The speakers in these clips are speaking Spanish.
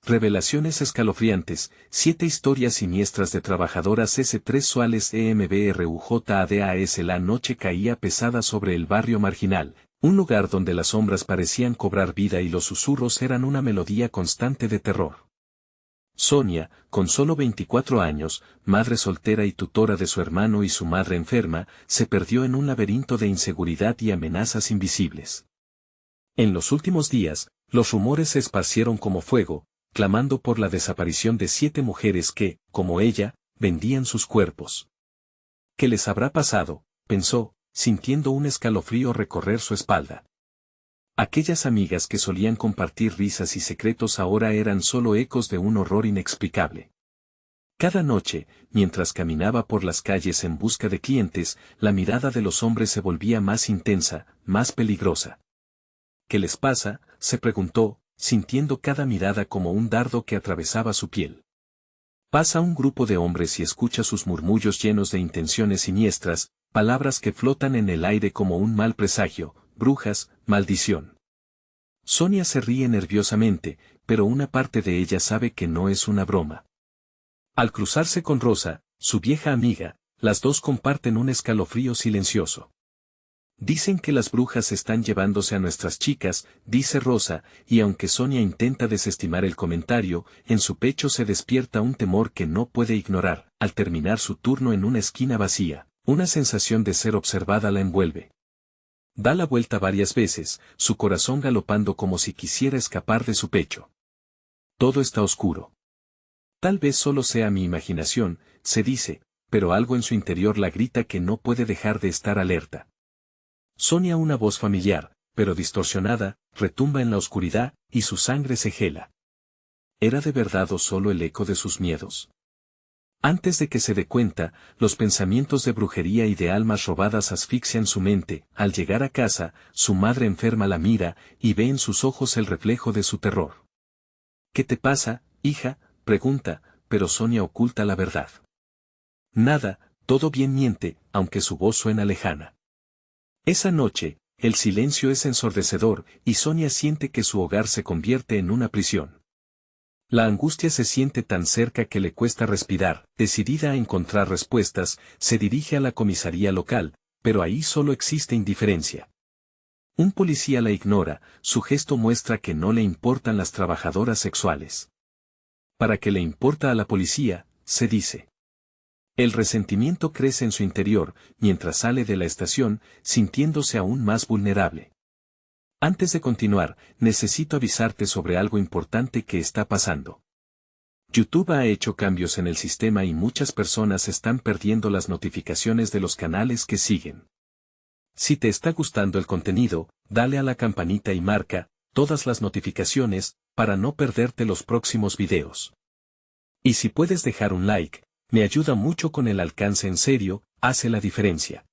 Revelaciones escalofriantes, 7 historias siniestras de trabajadoras S3 Suales EMBRUJADAS. La noche caía pesada sobre el barrio marginal, un lugar donde las sombras parecían cobrar vida y los susurros eran una melodía constante de terror. Sonia, con solo 24 años, madre soltera y tutora de su hermano y su madre enferma, se perdió en un laberinto de inseguridad y amenazas invisibles. En los últimos días, los rumores se esparcieron como fuego, clamando por la desaparición de 7 mujeres que, como ella, vendían sus cuerpos. ¿Qué les habrá pasado?, pensó, sintiendo un escalofrío recorrer su espalda. Aquellas amigas que solían compartir risas y secretos ahora eran solo ecos de un horror inexplicable. Cada noche, mientras caminaba por las calles en busca de clientes, la mirada de los hombres se volvía más intensa, más peligrosa. ¿Qué les pasa?, se preguntó, sintiendo cada mirada como un dardo que atravesaba su piel. Pasa un grupo de hombres y escucha sus murmullos llenos de intenciones siniestras, palabras que flotan en el aire como un mal presagio, brujas, maldición. Sonia se ríe nerviosamente, pero una parte de ella sabe que no es una broma. Al cruzarse con Rosa, su vieja amiga, las dos comparten un escalofrío silencioso. Dicen que las brujas están llevándose a nuestras chicas, dice Rosa, y aunque Sonia intenta desestimar el comentario, en su pecho se despierta un temor que no puede ignorar. Al terminar su turno en una esquina vacía, una sensación de ser observada la envuelve. Da la vuelta varias veces, su corazón galopando como si quisiera escapar de su pecho. Todo está oscuro. Tal vez solo sea mi imaginación, se dice, pero algo en su interior la grita que no puede dejar de estar alerta. Sonia, una voz familiar, pero distorsionada, retumba en la oscuridad, y su sangre se gela. ¿Era de verdad o solo el eco de sus miedos? Antes de que se dé cuenta, los pensamientos de brujería y de almas robadas asfixian su mente. Al llegar a casa, su madre enferma la mira, y ve en sus ojos el reflejo de su terror. ¿Qué te pasa, hija?, pregunta, pero Sonia oculta la verdad. Nada, todo bien, miente, aunque su voz suena lejana. Esa noche, el silencio es ensordecedor, y Sonia siente que su hogar se convierte en una prisión. La angustia se siente tan cerca que le cuesta respirar. Decidida a encontrar respuestas, se dirige a la comisaría local, pero ahí solo existe indiferencia. Un policía la ignora, su gesto muestra que no le importan las trabajadoras sexuales. ¿Para qué le importa a la policía?, se dice. El resentimiento crece en su interior, mientras sale de la estación, sintiéndose aún más vulnerable. Antes de continuar, necesito avisarte sobre algo importante que está pasando. YouTube ha hecho cambios en el sistema y muchas personas están perdiendo las notificaciones de los canales que siguen. Si te está gustando el contenido, dale a la campanita y marca todas las notificaciones para no perderte los próximos videos. Y si puedes dejar un like, me ayuda mucho con el alcance. En serio, hace la diferencia.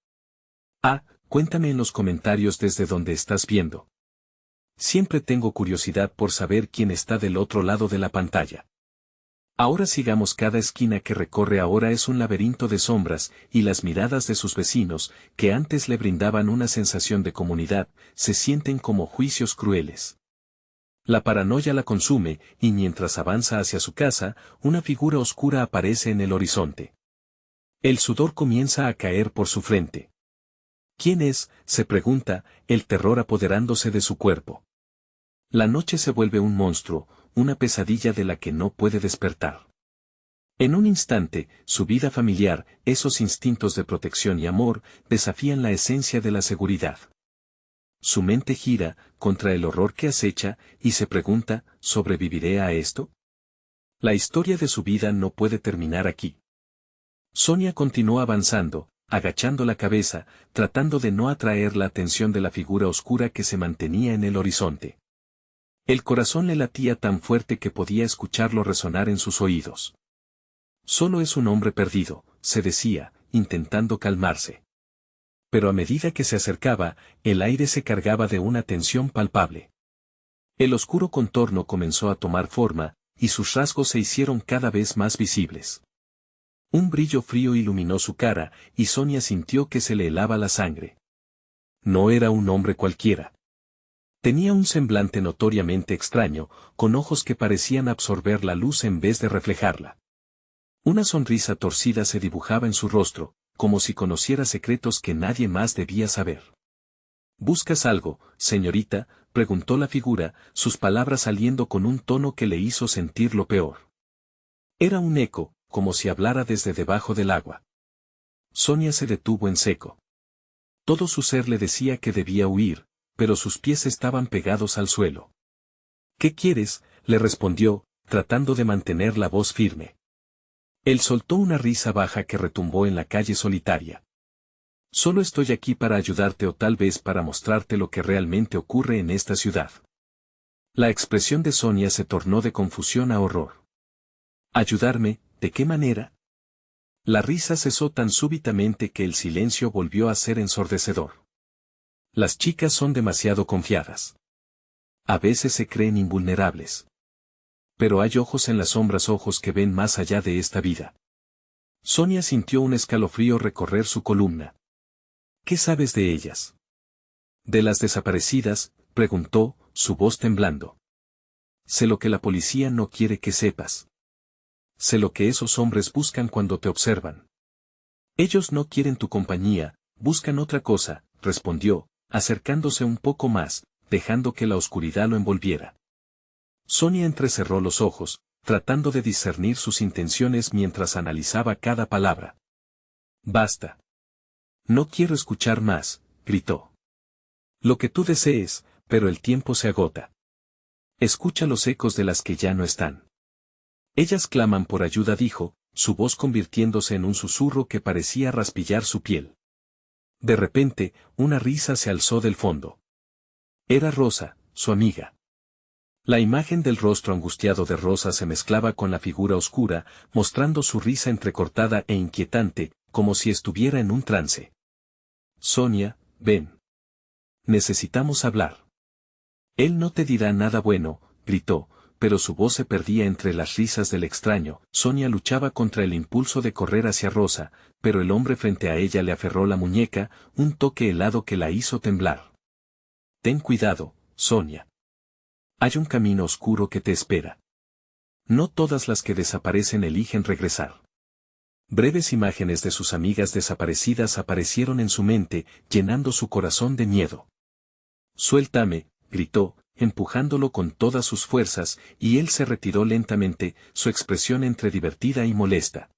Cuéntame en los comentarios desde donde estás viendo. Siempre tengo curiosidad por saber quién está del otro lado de la pantalla. Ahora sigamos. Cada esquina que recorre ahora es un laberinto de sombras, y las miradas de sus vecinos, que antes le brindaban una sensación de comunidad, se sienten como juicios crueles. La paranoia la consume, y mientras avanza hacia su casa, una figura oscura aparece en el horizonte. El sudor comienza a caer por su frente. ¿Quién es?, se pregunta, el terror apoderándose de su cuerpo. La noche se vuelve un monstruo, una pesadilla de la que no puede despertar. En un instante, su vida familiar, esos instintos de protección y amor, desafían la esencia de la seguridad. Su mente gira, contra el horror que acecha, y se pregunta, ¿sobreviviré a esto? La historia de su vida no puede terminar aquí. Sonia continuó avanzando, agachando la cabeza, tratando de no atraer la atención de la figura oscura que se mantenía en el horizonte. El corazón le latía tan fuerte que podía escucharlo resonar en sus oídos. Solo es un hombre perdido, se decía, intentando calmarse. Pero a medida que se acercaba, el aire se cargaba de una tensión palpable. El oscuro contorno comenzó a tomar forma, y sus rasgos se hicieron cada vez más visibles. Un brillo frío iluminó su cara, y Sonia sintió que se le helaba la sangre. No era un hombre cualquiera. Tenía un semblante notoriamente extraño, con ojos que parecían absorber la luz en vez de reflejarla. Una sonrisa torcida se dibujaba en su rostro, como si conociera secretos que nadie más debía saber. ¿Buscas algo, señorita?, preguntó la figura, sus palabras saliendo con un tono que le hizo sentir lo peor. Era un eco, como si hablara desde debajo del agua. Sonia se detuvo en seco. Todo su ser le decía que debía huir, pero sus pies estaban pegados al suelo. ¿Qué quieres?, le respondió, tratando de mantener la voz firme. Él soltó una risa baja que retumbó en la calle solitaria. Solo estoy aquí para ayudarte o tal vez para mostrarte lo que realmente ocurre en esta ciudad. La expresión de Sonia se tornó de confusión a horror. ¿Ayudarme? ¿De qué manera? La risa cesó tan súbitamente que el silencio volvió a ser ensordecedor. Las chicas son demasiado confiadas. A veces se creen invulnerables. Pero hay ojos en las sombras, ojos que ven más allá de esta vida. Sonia sintió un escalofrío recorrer su columna. ¿Qué sabes de ellas? ¿De las desaparecidas?, preguntó, su voz temblando. Sé lo que la policía no quiere que sepas. Sé lo que esos hombres buscan cuando te observan. Ellos no quieren tu compañía, buscan otra cosa, respondió, acercándose un poco más, dejando que la oscuridad lo envolviera. Sonia entrecerró los ojos, tratando de discernir sus intenciones mientras analizaba cada palabra. Basta. No quiero escuchar más, gritó. Lo que tú desees, pero el tiempo se agota. Escucha los ecos de las que ya no están. Ellas claman por ayuda, dijo, su voz convirtiéndose en un susurro que parecía raspillar su piel. De repente, una risa se alzó del fondo. Era Rosa, su amiga. La imagen del rostro angustiado de Rosa se mezclaba con la figura oscura, mostrando su risa entrecortada e inquietante, como si estuviera en un trance. Sonia, ven. Necesitamos hablar. Él no te dirá nada bueno, gritó, pero su voz se perdía entre las risas del extraño. Sonia luchaba contra el impulso de correr hacia Rosa, pero el hombre frente a ella le aferró la muñeca, un toque helado que la hizo temblar. Ten cuidado, Sonia. Hay un camino oscuro que te espera. No todas las que desaparecen eligen regresar. Breves imágenes de sus amigas desaparecidas aparecieron en su mente, llenando su corazón de miedo. Suéltame, gritó, empujándolo con todas sus fuerzas, y él se retiró lentamente, su expresión entre divertida y molesta.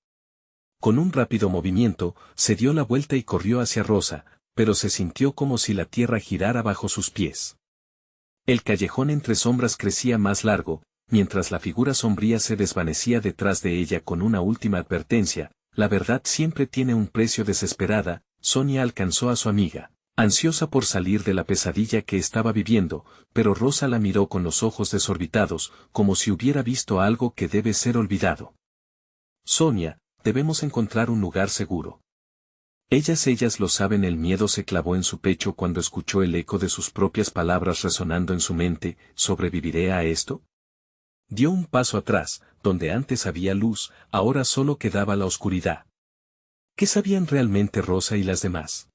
Con un rápido movimiento, se dio la vuelta y corrió hacia Rosa, pero se sintió como si la tierra girara bajo sus pies. El callejón entre sombras crecía más largo, mientras la figura sombría se desvanecía detrás de ella con una última advertencia. La verdad siempre tiene un precio. Desesperada, Sonia alcanzó a su amiga, ansiosa por salir de la pesadilla que estaba viviendo, pero Rosa la miró con los ojos desorbitados, como si hubiera visto algo que debe ser olvidado. Sonia, debemos encontrar un lugar seguro. Ellas lo saben. El miedo se clavó en su pecho cuando escuchó el eco de sus propias palabras resonando en su mente. ¿Sobreviviré a esto? Dio un paso atrás, donde antes había luz, ahora solo quedaba la oscuridad. ¿Qué sabían realmente Rosa y las demás?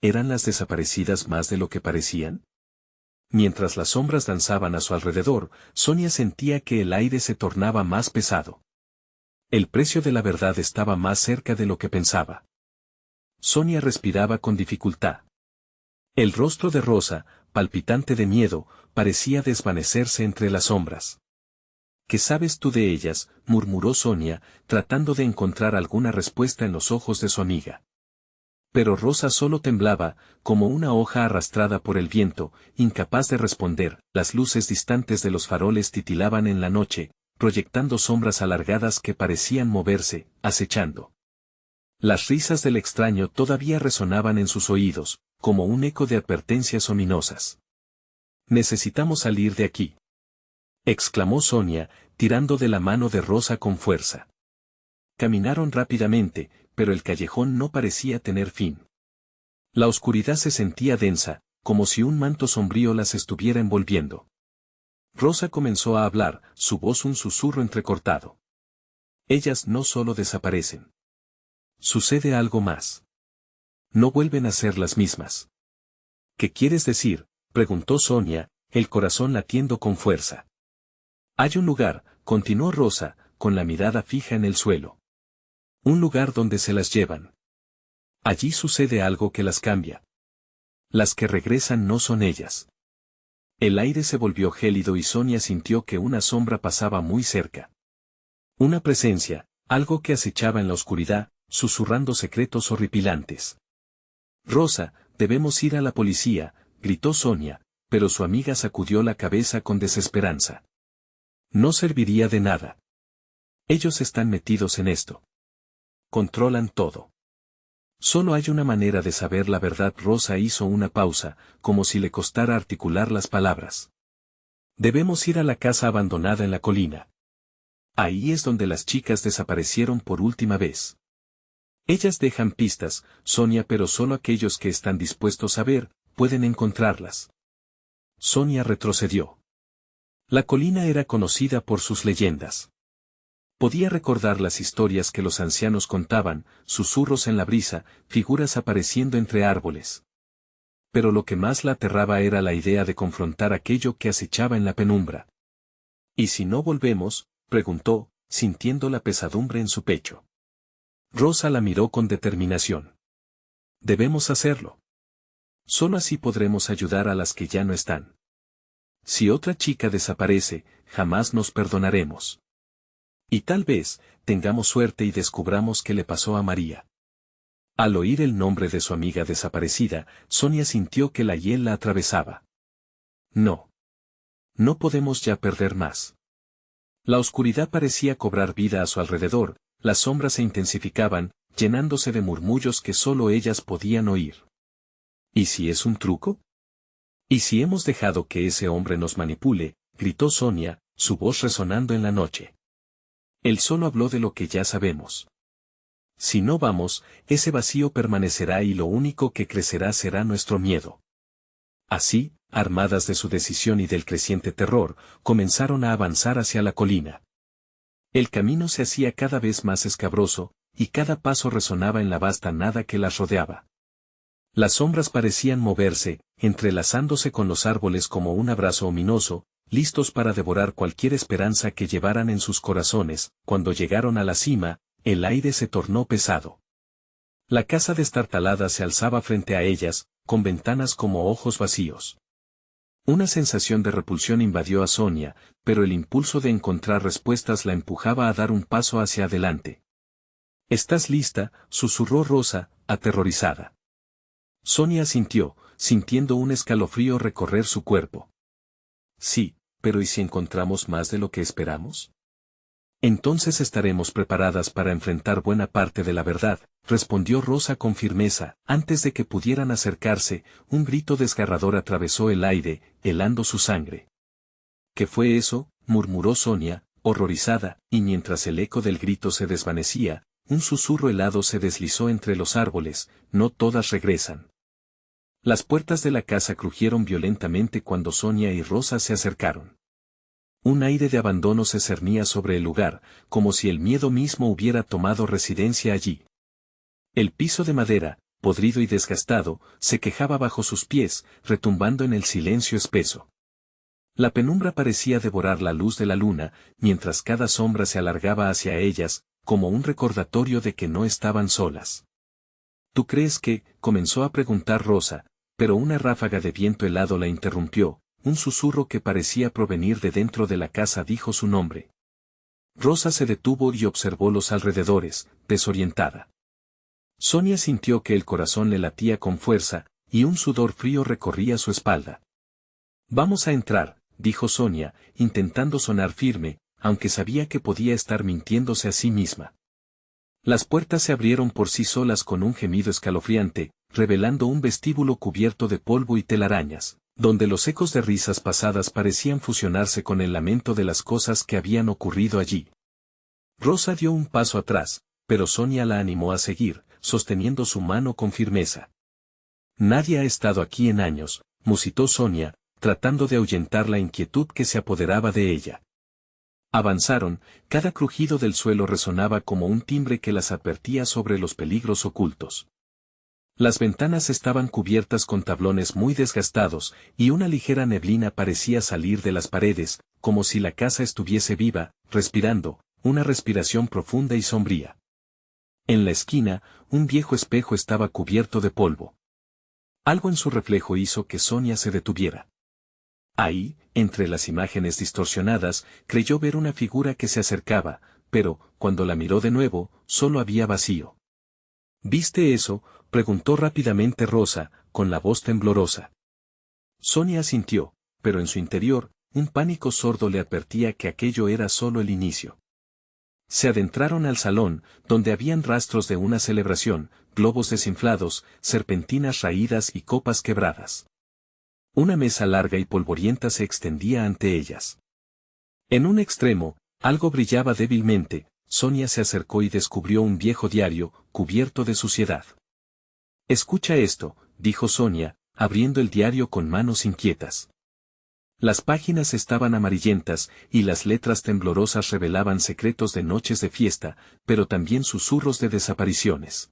¿Eran las desaparecidas más de lo que parecían? Mientras las sombras danzaban a su alrededor, Sonia sentía que el aire se tornaba más pesado. El precio de la verdad estaba más cerca de lo que pensaba. Sonia respiraba con dificultad. El rostro de Rosa, palpitante de miedo, parecía desvanecerse entre las sombras. ¿Qué sabes tú de ellas?, murmuró Sonia, tratando de encontrar alguna respuesta en los ojos de su amiga. Pero Rosa solo temblaba, como una hoja arrastrada por el viento, incapaz de responder. Las luces distantes de los faroles titilaban en la noche, proyectando sombras alargadas que parecían moverse, acechando. Las risas del extraño todavía resonaban en sus oídos, como un eco de advertencias ominosas. «Necesitamos salir de aquí», exclamó Sonia, tirando de la mano de Rosa con fuerza. Caminaron rápidamente, pero el callejón no parecía tener fin. La oscuridad se sentía densa, como si un manto sombrío las estuviera envolviendo. Rosa comenzó a hablar, su voz un susurro entrecortado. Ellas no solo desaparecen. Sucede algo más. No vuelven a ser las mismas. ¿Qué quieres decir?, preguntó Sonia, el corazón latiendo con fuerza. Hay un lugar, continuó Rosa, con la mirada fija en el suelo. Un lugar donde se las llevan. Allí sucede algo que las cambia. Las que regresan no son ellas. El aire se volvió gélido y Sonia sintió que una sombra pasaba muy cerca. Una presencia, algo que acechaba en la oscuridad, susurrando secretos horripilantes. Rosa, debemos ir a la policía, gritó Sonia, pero su amiga sacudió la cabeza con desesperanza. No serviría de nada. Ellos están metidos en esto. Controlan todo. Solo hay una manera de saber la verdad. Rosa hizo una pausa, como si le costara articular las palabras. Debemos ir a la casa abandonada en la colina. Ahí es donde las chicas desaparecieron por última vez. Ellas dejan pistas, Sonia, pero solo aquellos que están dispuestos a ver, pueden encontrarlas. Sonia retrocedió. La colina era conocida por sus leyendas. Podía recordar las historias que los ancianos contaban, susurros en la brisa, figuras apareciendo entre árboles. Pero lo que más la aterraba era la idea de confrontar aquello que acechaba en la penumbra. ¿Y si no volvemos?, preguntó, sintiendo la pesadumbre en su pecho. Rosa la miró con determinación. Debemos hacerlo. Solo así podremos ayudar a las que ya no están. Si otra chica desaparece, jamás nos perdonaremos. Y tal vez, tengamos suerte y descubramos qué le pasó a María. Al oír el nombre de su amiga desaparecida, Sonia sintió que la hiel la atravesaba. No. No podemos ya perder más. La oscuridad parecía cobrar vida a su alrededor, las sombras se intensificaban, llenándose de murmullos que solo ellas podían oír. ¿Y si es un truco? ¿Y si hemos dejado que ese hombre nos manipule?, gritó Sonia, su voz resonando en la noche. Él solo habló de lo que ya sabemos. Si no vamos, ese vacío permanecerá y lo único que crecerá será nuestro miedo. Así, armadas de su decisión y del creciente terror, comenzaron a avanzar hacia la colina. El camino se hacía cada vez más escabroso, y cada paso resonaba en la vasta nada que las rodeaba. Las sombras parecían moverse, entrelazándose con los árboles como un abrazo ominoso, listos para devorar cualquier esperanza que llevaran en sus corazones. Cuando llegaron a la cima, el aire se tornó pesado. La casa destartalada se alzaba frente a ellas, con ventanas como ojos vacíos. Una sensación de repulsión invadió a Sonia, pero el impulso de encontrar respuestas la empujaba a dar un paso hacia adelante. ¿Estás lista?, susurró Rosa, aterrorizada. Sonia asintió, sintiendo un escalofrío recorrer su cuerpo. Sí, pero ¿y si encontramos más de lo que esperamos? Entonces estaremos preparadas para enfrentar buena parte de la verdad, respondió Rosa con firmeza. Antes de que pudieran acercarse, un grito desgarrador atravesó el aire, helando su sangre. ¿Qué fue eso?, murmuró Sonia, horrorizada, y mientras el eco del grito se desvanecía, un susurro helado se deslizó entre los árboles: no todas regresan. Las puertas de la casa crujieron violentamente cuando Sonia y Rosa se acercaron. Un aire de abandono se cernía sobre el lugar, como si el miedo mismo hubiera tomado residencia allí. El piso de madera, podrido y desgastado, se quejaba bajo sus pies, retumbando en el silencio espeso. La penumbra parecía devorar la luz de la luna, mientras cada sombra se alargaba hacia ellas, como un recordatorio de que no estaban solas. ¿Tú crees que?, comenzó a preguntar Rosa, pero una ráfaga de viento helado la interrumpió. Un susurro que parecía provenir de dentro de la casa dijo su nombre. Rosa se detuvo y observó los alrededores, desorientada. Sonia sintió que el corazón le latía con fuerza, y un sudor frío recorría su espalda. Vamos a entrar, dijo Sonia, intentando sonar firme, aunque sabía que podía estar mintiéndose a sí misma. Las puertas se abrieron por sí solas con un gemido escalofriante, revelando un vestíbulo cubierto de polvo y telarañas, donde los ecos de risas pasadas parecían fusionarse con el lamento de las cosas que habían ocurrido allí. Rosa dio un paso atrás, pero Sonia la animó a seguir, sosteniendo su mano con firmeza. Nadie ha estado aquí en años, musitó Sonia, tratando de ahuyentar la inquietud que se apoderaba de ella. Avanzaron, cada crujido del suelo resonaba como un timbre que las advertía sobre los peligros ocultos. Las ventanas estaban cubiertas con tablones muy desgastados, y una ligera neblina parecía salir de las paredes, como si la casa estuviese viva, respirando, una respiración profunda y sombría. En la esquina, un viejo espejo estaba cubierto de polvo. Algo en su reflejo hizo que Sonia se detuviera. Ahí, entre las imágenes distorsionadas, creyó ver una figura que se acercaba, pero, cuando la miró de nuevo, solo había vacío. ¿Viste eso?, preguntó rápidamente Rosa, con la voz temblorosa. Sonia asintió, pero en su interior, un pánico sordo le advertía que aquello era solo el inicio. Se adentraron al salón, donde habían rastros de una celebración, globos desinflados, serpentinas raídas y copas quebradas. Una mesa larga y polvorienta se extendía ante ellas. En un extremo, algo brillaba débilmente. Sonia se acercó y descubrió un viejo diario, cubierto de suciedad. «Escucha esto», dijo Sonia, abriendo el diario con manos inquietas. Las páginas estaban amarillentas, y las letras temblorosas revelaban secretos de noches de fiesta, pero también susurros de desapariciones.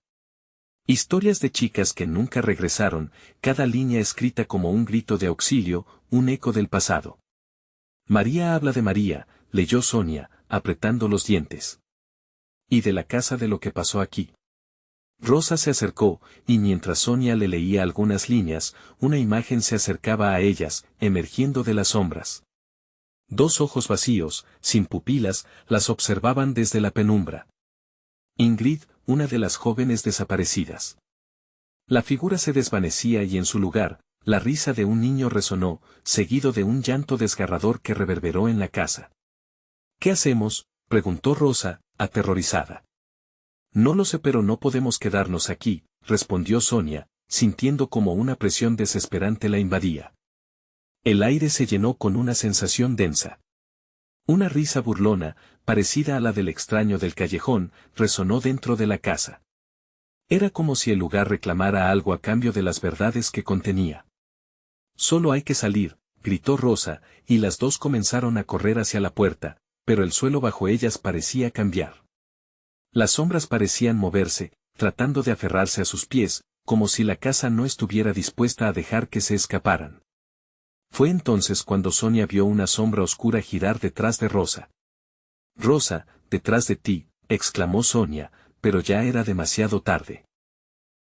Historias de chicas que nunca regresaron, cada línea escrita como un grito de auxilio, un eco del pasado. «María habla de María», leyó Sonia, apretando los dientes. «Y de la casa de lo que pasó aquí». Rosa se acercó, y mientras Sonia le leía algunas líneas, una imagen se acercaba a ellas, emergiendo de las sombras. Dos ojos vacíos, sin pupilas, las observaban desde la penumbra. Ingrid, una de las jóvenes desaparecidas. La figura se desvanecía y en su lugar, la risa de un niño resonó, seguido de un llanto desgarrador que reverberó en la casa. «¿Qué hacemos?», preguntó Rosa, aterrorizada. «No lo sé, pero no podemos quedarnos aquí», respondió Sonia, sintiendo como una presión desesperante la invadía. El aire se llenó con una sensación densa. Una risa burlona, parecida a la del extraño del callejón, resonó dentro de la casa. Era como si el lugar reclamara algo a cambio de las verdades que contenía. «Solo hay que salir», gritó Rosa, y las dos comenzaron a correr hacia la puerta, pero el suelo bajo ellas parecía cambiar. Las sombras parecían moverse, tratando de aferrarse a sus pies, como si la casa no estuviera dispuesta a dejar que se escaparan. Fue entonces cuando Sonia vio una sombra oscura girar detrás de Rosa. «Rosa, detrás de ti», exclamó Sonia, pero ya era demasiado tarde.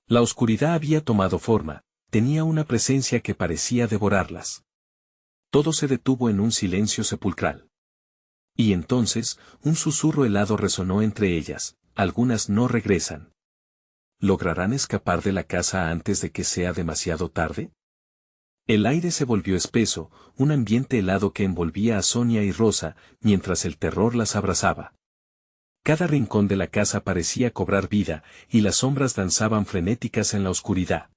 La oscuridad había tomado forma, tenía una presencia que parecía devorarlas. Todo se detuvo en un silencio sepulcral. Y entonces, un susurro helado resonó entre ellas: «Algunas no regresan». ¿Lograrán escapar de la casa antes de que sea demasiado tarde? El aire se volvió espeso, un ambiente helado que envolvía a Sonia y Rosa, mientras el terror las abrazaba. Cada rincón de la casa parecía cobrar vida, y las sombras danzaban frenéticas en la oscuridad.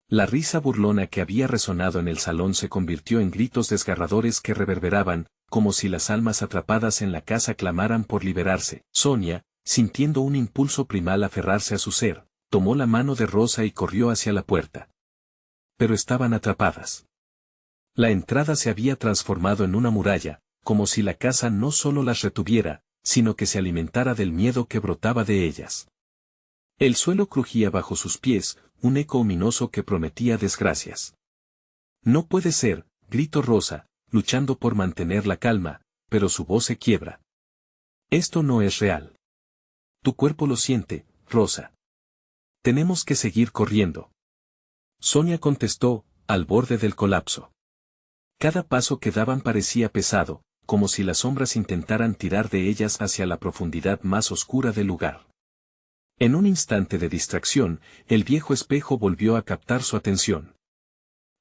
La risa burlona que había resonado en el salón se convirtió en gritos desgarradores que reverberaban, como si las almas atrapadas en la casa clamaran por liberarse. Sonia, sintiendo un impulso primal aferrarse a su ser, tomó la mano de Rosa y corrió hacia la puerta. Pero estaban atrapadas. La entrada se había transformado en una muralla, como si la casa no solo las retuviera, sino que se alimentara del miedo que brotaba de ellas. El suelo crujía bajo sus pies, un eco ominoso que prometía desgracias. «No puede ser», gritó Rosa, luchando por mantener la calma, pero su voz se quiebra. «Esto no es real. Tu cuerpo lo siente, Rosa. Tenemos que seguir corriendo». Sonia contestó, al borde del colapso. Cada paso que daban parecía pesado, como si las sombras intentaran tirar de ellas hacia la profundidad más oscura del lugar. En un instante de distracción, el viejo espejo volvió a captar su atención.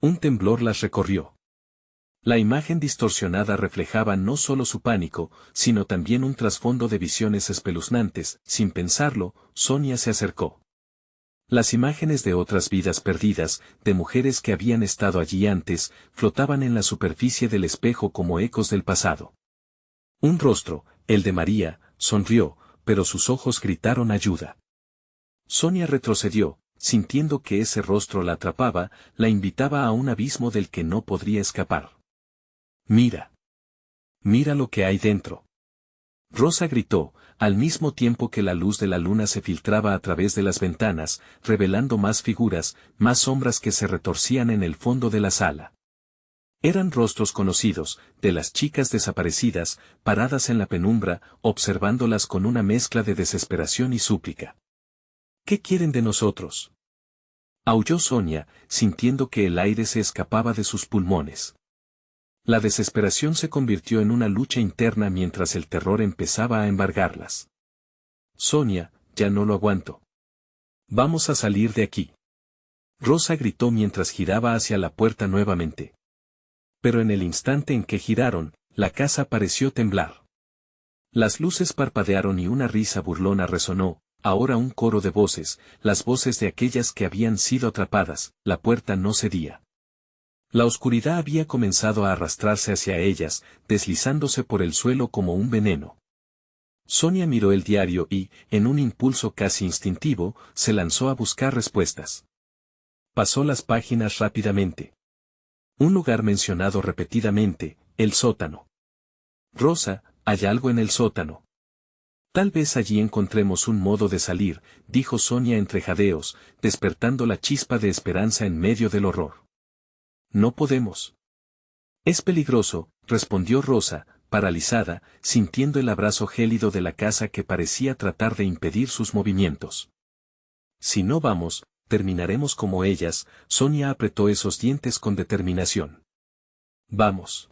Un temblor las recorrió. La imagen distorsionada reflejaba no solo su pánico, sino también un trasfondo de visiones espeluznantes. Sin pensarlo, Sonia se acercó. Las imágenes de otras vidas perdidas, de mujeres que habían estado allí antes, flotaban en la superficie del espejo como ecos del pasado. Un rostro, el de María, sonrió, pero sus ojos gritaron ayuda. Sonia retrocedió, sintiendo que ese rostro la atrapaba, la invitaba a un abismo del que no podría escapar. «Mira. Mira lo que hay dentro». Rosa gritó, al mismo tiempo que la luz de la luna se filtraba a través de las ventanas, revelando más figuras, más sombras que se retorcían en el fondo de la sala. Eran rostros conocidos, de las chicas desaparecidas, paradas en la penumbra, observándolas con una mezcla de desesperación y súplica. ¿Qué quieren de nosotros?, aulló Sonia, sintiendo que el aire se escapaba de sus pulmones. La desesperación se convirtió en una lucha interna mientras el terror empezaba a embargarlas. Sonia, ya no lo aguanto. Vamos a salir de aquí. Rosa gritó mientras giraba hacia la puerta nuevamente. Pero en el instante en que giraron, la casa pareció temblar. Las luces parpadearon y una risa burlona resonó, ahora un coro de voces, las voces de aquellas que habían sido atrapadas. La puerta no cedía. La oscuridad había comenzado a arrastrarse hacia ellas, deslizándose por el suelo como un veneno. Sonia miró el diario y, en un impulso casi instintivo, se lanzó a buscar respuestas. Pasó las páginas rápidamente. Un lugar mencionado repetidamente, el sótano. Rosa, hay algo en el sótano. Tal vez allí encontremos un modo de salir, dijo Sonia entre jadeos, despertando la chispa de esperanza en medio del horror. No podemos. Es peligroso, respondió Rosa, paralizada, sintiendo el abrazo gélido de la casa que parecía tratar de impedir sus movimientos. Si no vamos, terminaremos como ellas. Sonia apretó esos dientes con determinación. Vamos.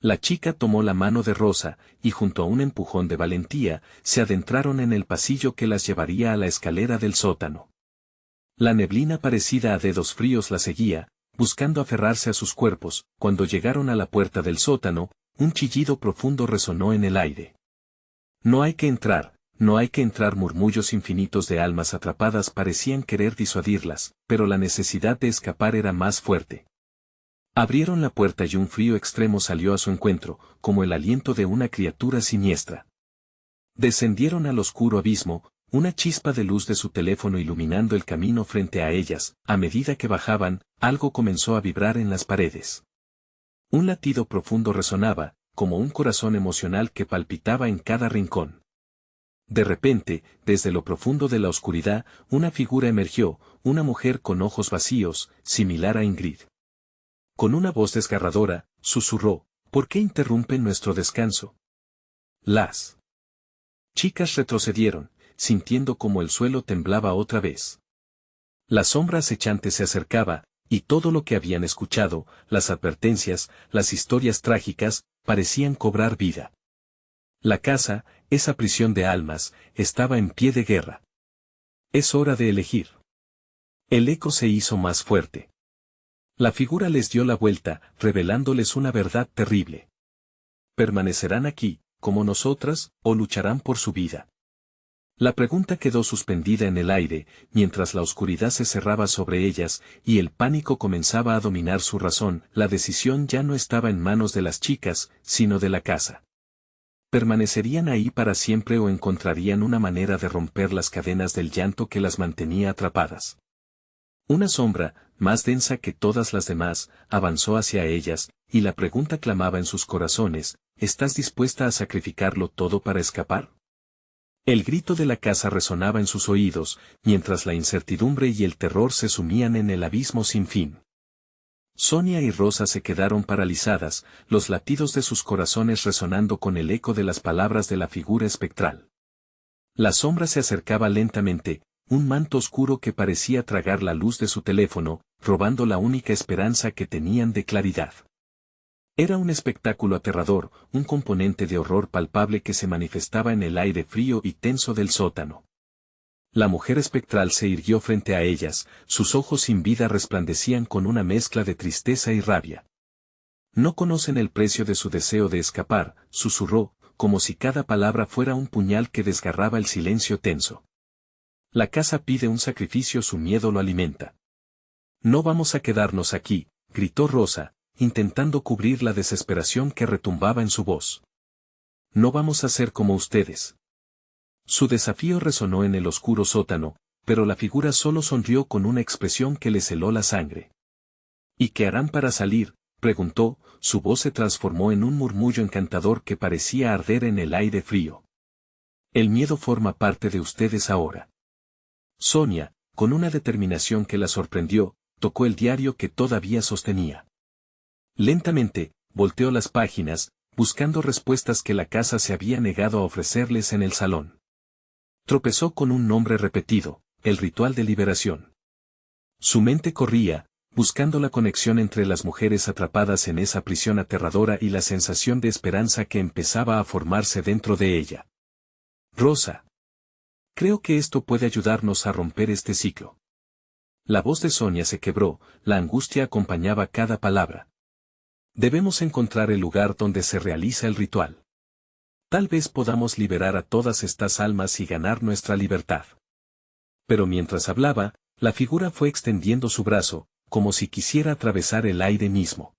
La chica tomó la mano de Rosa, y junto a un empujón de valentía, se adentraron en el pasillo que las llevaría a la escalera del sótano. La neblina parecida a dedos fríos la seguía, buscando aferrarse a sus cuerpos. Cuando llegaron a la puerta del sótano, un chillido profundo resonó en el aire. No hay que entrar, no hay que entrar. Murmullos infinitos de almas atrapadas parecían querer disuadirlas, pero la necesidad de escapar era más fuerte. Abrieron la puerta y un frío extremo salió a su encuentro, como el aliento de una criatura siniestra. Descendieron al oscuro abismo, una chispa de luz de su teléfono iluminando el camino frente a ellas. A medida que bajaban, algo comenzó a vibrar en las paredes. Un latido profundo resonaba, como un corazón emocional que palpitaba en cada rincón. De repente, desde lo profundo de la oscuridad, una figura emergió, una mujer con ojos vacíos, similar a Ingrid. Con una voz desgarradora, susurró, ¿por qué interrumpen nuestro descanso? Las chicas retrocedieron, sintiendo como el suelo temblaba otra vez. La sombra acechante se acercaba, y todo lo que habían escuchado, las advertencias, las historias trágicas, parecían cobrar vida. La casa, esa prisión de almas, estaba en pie de guerra. Es hora de elegir. El eco se hizo más fuerte. La figura les dio la vuelta, revelándoles una verdad terrible. ¿Permanecerán aquí, como nosotras, o lucharán por su vida? La pregunta quedó suspendida en el aire, mientras la oscuridad se cerraba sobre ellas, y el pánico comenzaba a dominar su razón. La decisión ya no estaba en manos de las chicas, sino de la casa. ¿Permanecerían ahí para siempre o encontrarían una manera de romper las cadenas del llanto que las mantenía atrapadas? Una sombra, más densa que todas las demás, avanzó hacia ellas, y la pregunta clamaba en sus corazones, ¿estás dispuesta a sacrificarlo todo para escapar? El grito de la casa resonaba en sus oídos, mientras la incertidumbre y el terror se sumían en el abismo sin fin. Sonia y Rosa se quedaron paralizadas, los latidos de sus corazones resonando con el eco de las palabras de la figura espectral. La sombra se acercaba lentamente, un manto oscuro que parecía tragar la luz de su teléfono, robando la única esperanza que tenían de claridad. Era un espectáculo aterrador, un componente de horror palpable que se manifestaba en el aire frío y tenso del sótano. La mujer espectral se irguió frente a ellas, sus ojos sin vida resplandecían con una mezcla de tristeza y rabia. No conocen el precio de su deseo de escapar, susurró, como si cada palabra fuera un puñal que desgarraba el silencio tenso. La casa pide un sacrificio, su miedo lo alimenta. No vamos a quedarnos aquí, gritó Rosa, intentando cubrir la desesperación que retumbaba en su voz. No vamos a ser como ustedes. Su desafío resonó en el oscuro sótano, pero la figura solo sonrió con una expresión que les heló la sangre. ¿Y qué harán para salir? preguntó, su voz se transformó en un murmullo encantador que parecía arder en el aire frío. El miedo forma parte de ustedes ahora. Sonia, con una determinación que la sorprendió, tocó el diario que todavía sostenía. Lentamente, volteó las páginas, buscando respuestas que la casa se había negado a ofrecerles en el salón. Tropezó con un nombre repetido, el ritual de liberación. Su mente corría, buscando la conexión entre las mujeres atrapadas en esa prisión aterradora y la sensación de esperanza que empezaba a formarse dentro de ella. Rosa. Creo que esto puede ayudarnos a romper este ciclo. La voz de Sonia se quebró, la angustia acompañaba cada palabra. Debemos encontrar el lugar donde se realiza el ritual. Tal vez podamos liberar a todas estas almas y ganar nuestra libertad. Pero mientras hablaba, la figura fue extendiendo su brazo, como si quisiera atravesar el aire mismo.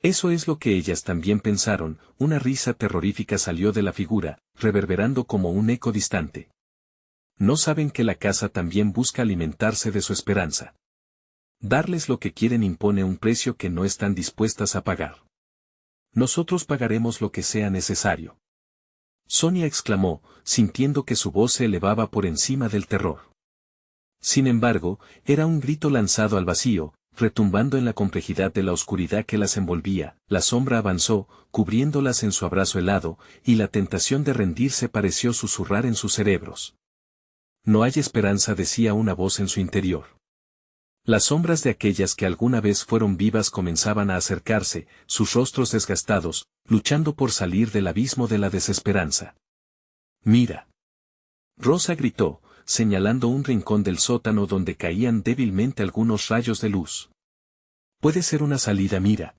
Eso es lo que ellas también pensaron, una risa terrorífica salió de la figura, reverberando como un eco distante. No saben que la casa también busca alimentarse de su esperanza. Darles lo que quieren impone un precio que no están dispuestas a pagar. Nosotros pagaremos lo que sea necesario. Sonia exclamó, sintiendo que su voz se elevaba por encima del terror. Sin embargo, era un grito lanzado al vacío, retumbando en la complejidad de la oscuridad que las envolvía. La sombra avanzó, cubriéndolas en su abrazo helado, y la tentación de rendirse pareció susurrar en sus cerebros. No hay esperanza, decía una voz en su interior. Las sombras de aquellas que alguna vez fueron vivas comenzaban a acercarse, sus rostros desgastados, luchando por salir del abismo de la desesperanza. Mira. Rosa gritó, señalando un rincón del sótano donde caían débilmente algunos rayos de luz. Puede ser una salida, mira.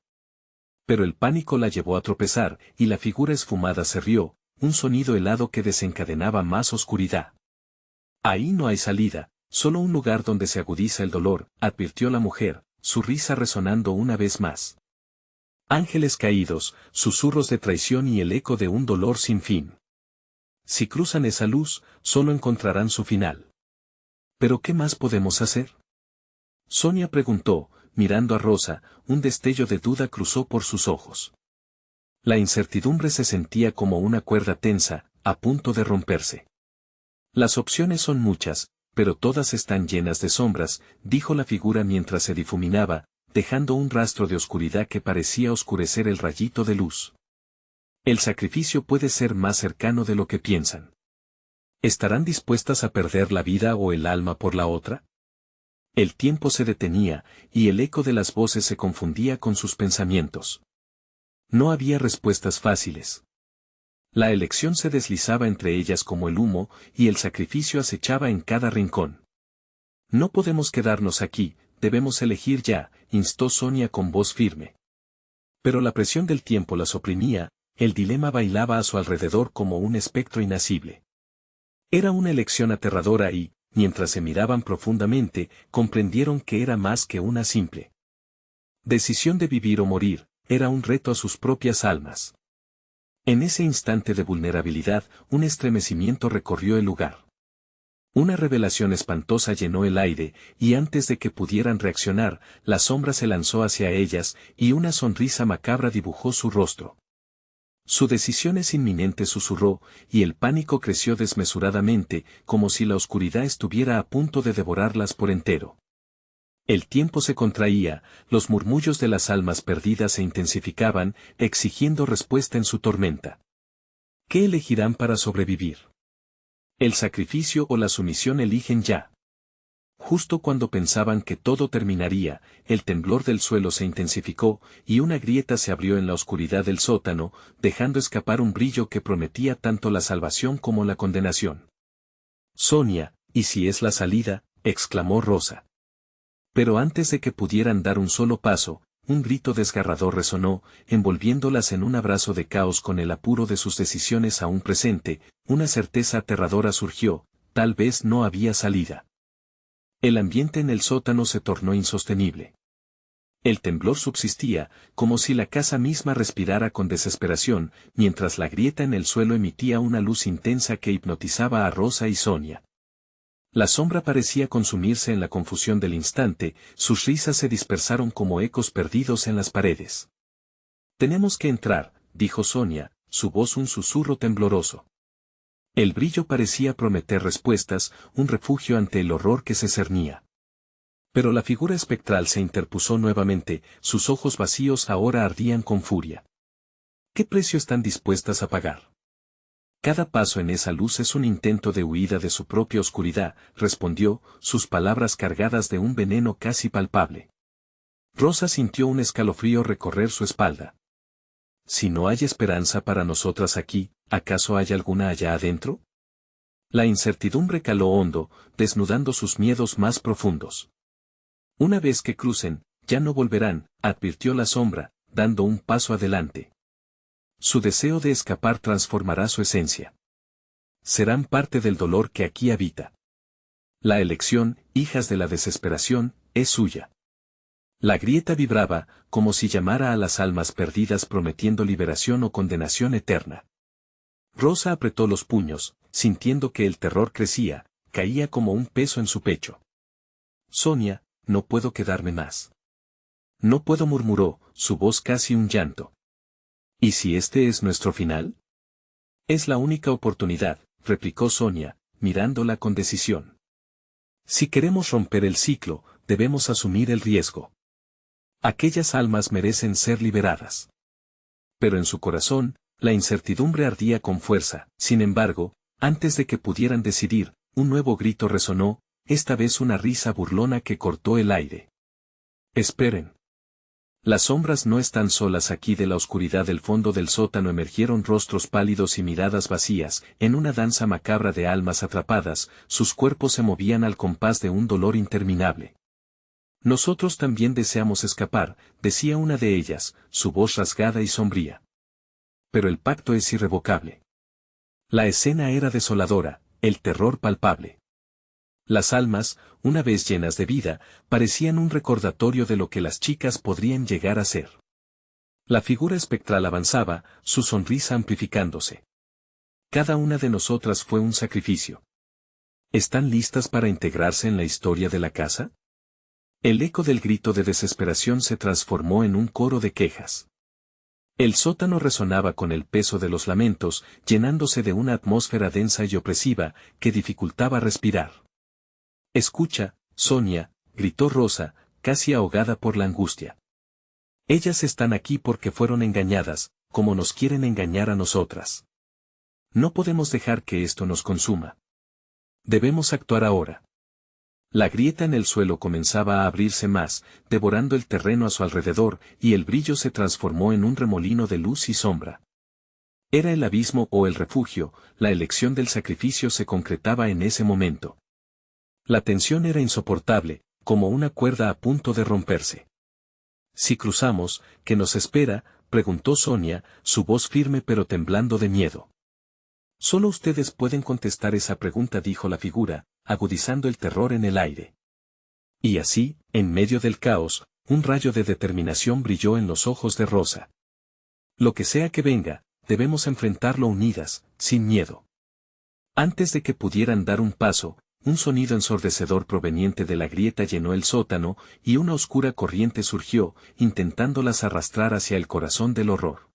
Pero el pánico la llevó a tropezar, y la figura esfumada se rió, un sonido helado que desencadenaba más oscuridad. Ahí no hay salida, solo un lugar donde se agudiza el dolor, advirtió la mujer, su risa resonando una vez más. Ángeles caídos, susurros de traición y el eco de un dolor sin fin. Si cruzan esa luz, solo encontrarán su final. ¿Pero qué más podemos hacer? Sonia preguntó, mirando a Rosa, un destello de duda cruzó por sus ojos. La incertidumbre se sentía como una cuerda tensa, a punto de romperse. Las opciones son muchas, pero todas están llenas de sombras, dijo la figura mientras se difuminaba, dejando un rastro de oscuridad que parecía oscurecer el rayito de luz. El sacrificio puede ser más cercano de lo que piensan. ¿Estarán dispuestas a perder la vida o el alma por la otra? El tiempo se detenía, y el eco de las voces se confundía con sus pensamientos. No había respuestas fáciles. La elección se deslizaba entre ellas como el humo, y el sacrificio acechaba en cada rincón. No podemos quedarnos aquí, debemos elegir ya, instó Sonia con voz firme. Pero la presión del tiempo las oprimía, el dilema bailaba a su alrededor como un espectro inasible. Era una elección aterradora y, mientras se miraban profundamente, comprendieron que era más que una simple decisión de vivir o morir, era un reto a sus propias almas. En ese instante de vulnerabilidad, un estremecimiento recorrió el lugar. Una revelación espantosa llenó el aire, y antes de que pudieran reaccionar, la sombra se lanzó hacia ellas, y una sonrisa macabra dibujó su rostro. Su decisión es inminente, susurró, y el pánico creció desmesuradamente, como si la oscuridad estuviera a punto de devorarlas por entero. El tiempo se contraía, los murmullos de las almas perdidas se intensificaban, exigiendo respuesta en su tormenta. ¿Qué elegirán para sobrevivir? ¿El sacrificio o la sumisión? Eligen ya. Justo cuando pensaban que todo terminaría, el temblor del suelo se intensificó, y una grieta se abrió en la oscuridad del sótano, dejando escapar un brillo que prometía tanto la salvación como la condenación. Sonia, ¿y si es la salida?, exclamó Rosa. Pero antes de que pudieran dar un solo paso, un grito desgarrador resonó, envolviéndolas en un abrazo de caos con el apuro de sus decisiones aún presente, una certeza aterradora surgió, tal vez no había salida. El ambiente en el sótano se tornó insostenible. El temblor subsistía, como si la casa misma respirara con desesperación, mientras la grieta en el suelo emitía una luz intensa que hipnotizaba a Rosa y Sonia. La sombra parecía consumirse en la confusión del instante, sus risas se dispersaron como ecos perdidos en las paredes. Tenemos que entrar, dijo Sonia, su voz un susurro tembloroso. El brillo parecía prometer respuestas, un refugio ante el horror que se cernía. Pero la figura espectral se interpuso nuevamente, sus ojos vacíos ahora ardían con furia. ¿Qué precio están dispuestas a pagar? Cada paso en esa luz es un intento de huida de su propia oscuridad, respondió, sus palabras cargadas de un veneno casi palpable. Rosa sintió un escalofrío recorrer su espalda. Si no hay esperanza para nosotras aquí, ¿acaso hay alguna allá adentro? La incertidumbre caló hondo, desnudando sus miedos más profundos. Una vez que crucen, ya no volverán, advirtió la sombra, dando un paso adelante. Su deseo de escapar transformará su esencia. Serán parte del dolor que aquí habita. La elección, hijas de la desesperación, es suya. La grieta vibraba, como si llamara a las almas perdidas prometiendo liberación o condenación eterna. Rosa apretó los puños, sintiendo que el terror crecía, caía como un peso en su pecho. Sonia, no puedo quedarme más. No puedo, murmuró, su voz casi un llanto. ¿Y si este es nuestro final? Es la única oportunidad, replicó Sonia, mirándola con decisión. Si queremos romper el ciclo, debemos asumir el riesgo. Aquellas almas merecen ser liberadas. Pero en su corazón, la incertidumbre ardía con fuerza. Sin embargo, antes de que pudieran decidir, un nuevo grito resonó, esta vez una risa burlona que cortó el aire. Esperen. Las sombras no están solas aquí. De la oscuridad del fondo del sótano emergieron rostros pálidos y miradas vacías, en una danza macabra de almas atrapadas, sus cuerpos se movían al compás de un dolor interminable. Nosotros también deseamos escapar, decía una de ellas, su voz rasgada y sombría. Pero el pacto es irrevocable. La escena era desoladora, el terror palpable. Las almas, una vez llenas de vida, parecían un recordatorio de lo que las chicas podrían llegar a ser. La figura espectral avanzaba, su sonrisa amplificándose. Cada una de nosotras fue un sacrificio. ¿Están listas para integrarse en la historia de la casa? El eco del grito de desesperación se transformó en un coro de quejas. El sótano resonaba con el peso de los lamentos, llenándose de una atmósfera densa y opresiva, que dificultaba respirar. Escucha, Sonia, gritó Rosa, casi ahogada por la angustia. Ellas están aquí porque fueron engañadas, como nos quieren engañar a nosotras. No podemos dejar que esto nos consuma. Debemos actuar ahora. La grieta en el suelo comenzaba a abrirse más, devorando el terreno a su alrededor, y el brillo se transformó en un remolino de luz y sombra. Era el abismo o el refugio, la elección del sacrificio se concretaba en ese momento. La tensión era insoportable, como una cuerda a punto de romperse. Si cruzamos, ¿qué nos espera?, preguntó Sonia, su voz firme pero temblando de miedo. Solo ustedes pueden contestar esa pregunta, dijo la figura, agudizando el terror en el aire. Y así, en medio del caos, un rayo de determinación brilló en los ojos de Rosa. Lo que sea que venga, debemos enfrentarlo unidas, sin miedo. Antes de que pudieran dar un paso, un sonido ensordecedor proveniente de la grieta llenó el sótano, y una oscura corriente surgió, intentándolas arrastrar hacia el corazón del horror.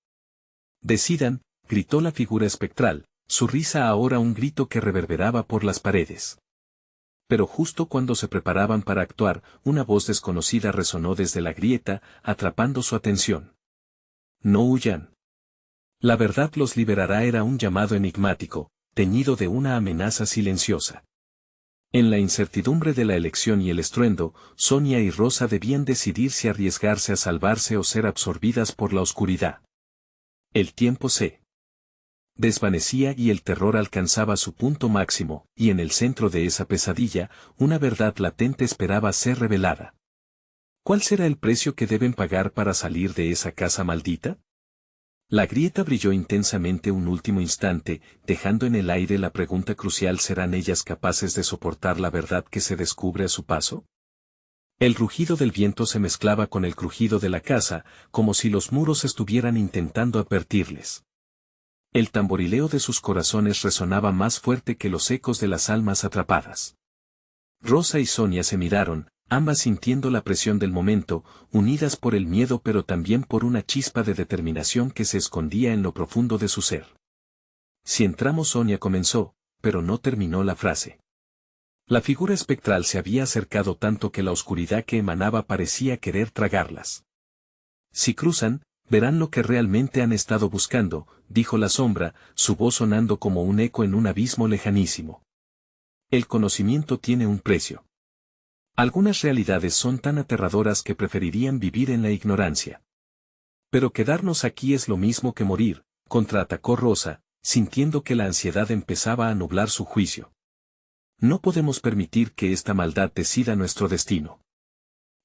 Decidan, gritó la figura espectral, su risa ahora un grito que reverberaba por las paredes. Pero justo cuando se preparaban para actuar, una voz desconocida resonó desde la grieta, atrapando su atención. No huyan. La verdad los liberará, era un llamado enigmático, teñido de una amenaza silenciosa. En la incertidumbre de la elección y el estruendo, Sonia y Rosa debían decidir si arriesgarse a salvarse o ser absorbidas por la oscuridad. El tiempo se desvanecía y el terror alcanzaba su punto máximo, y en el centro de esa pesadilla, una verdad latente esperaba ser revelada. ¿Cuál será el precio que deben pagar para salir de esa casa maldita? La grieta brilló intensamente un último instante, dejando en el aire la pregunta crucial: ¿serán ellas capaces de soportar la verdad que se descubre a su paso? El rugido del viento se mezclaba con el crujido de la casa, como si los muros estuvieran intentando advertirles. El tamborileo de sus corazones resonaba más fuerte que los ecos de las almas atrapadas. Rosa y Sonia se miraron, ambas sintiendo la presión del momento, unidas por el miedo pero también por una chispa de determinación que se escondía en lo profundo de su ser. Si entramos, Sonia comenzó, pero no terminó la frase. La figura espectral se había acercado tanto que la oscuridad que emanaba parecía querer tragarlas. Si cruzan, verán lo que realmente han estado buscando, dijo la sombra, su voz sonando como un eco en un abismo lejanísimo. El conocimiento tiene un precio. Algunas realidades son tan aterradoras que preferirían vivir en la ignorancia. Pero quedarnos aquí es lo mismo que morir, contraatacó Rosa, sintiendo que la ansiedad empezaba a nublar su juicio. No podemos permitir que esta maldad decida nuestro destino.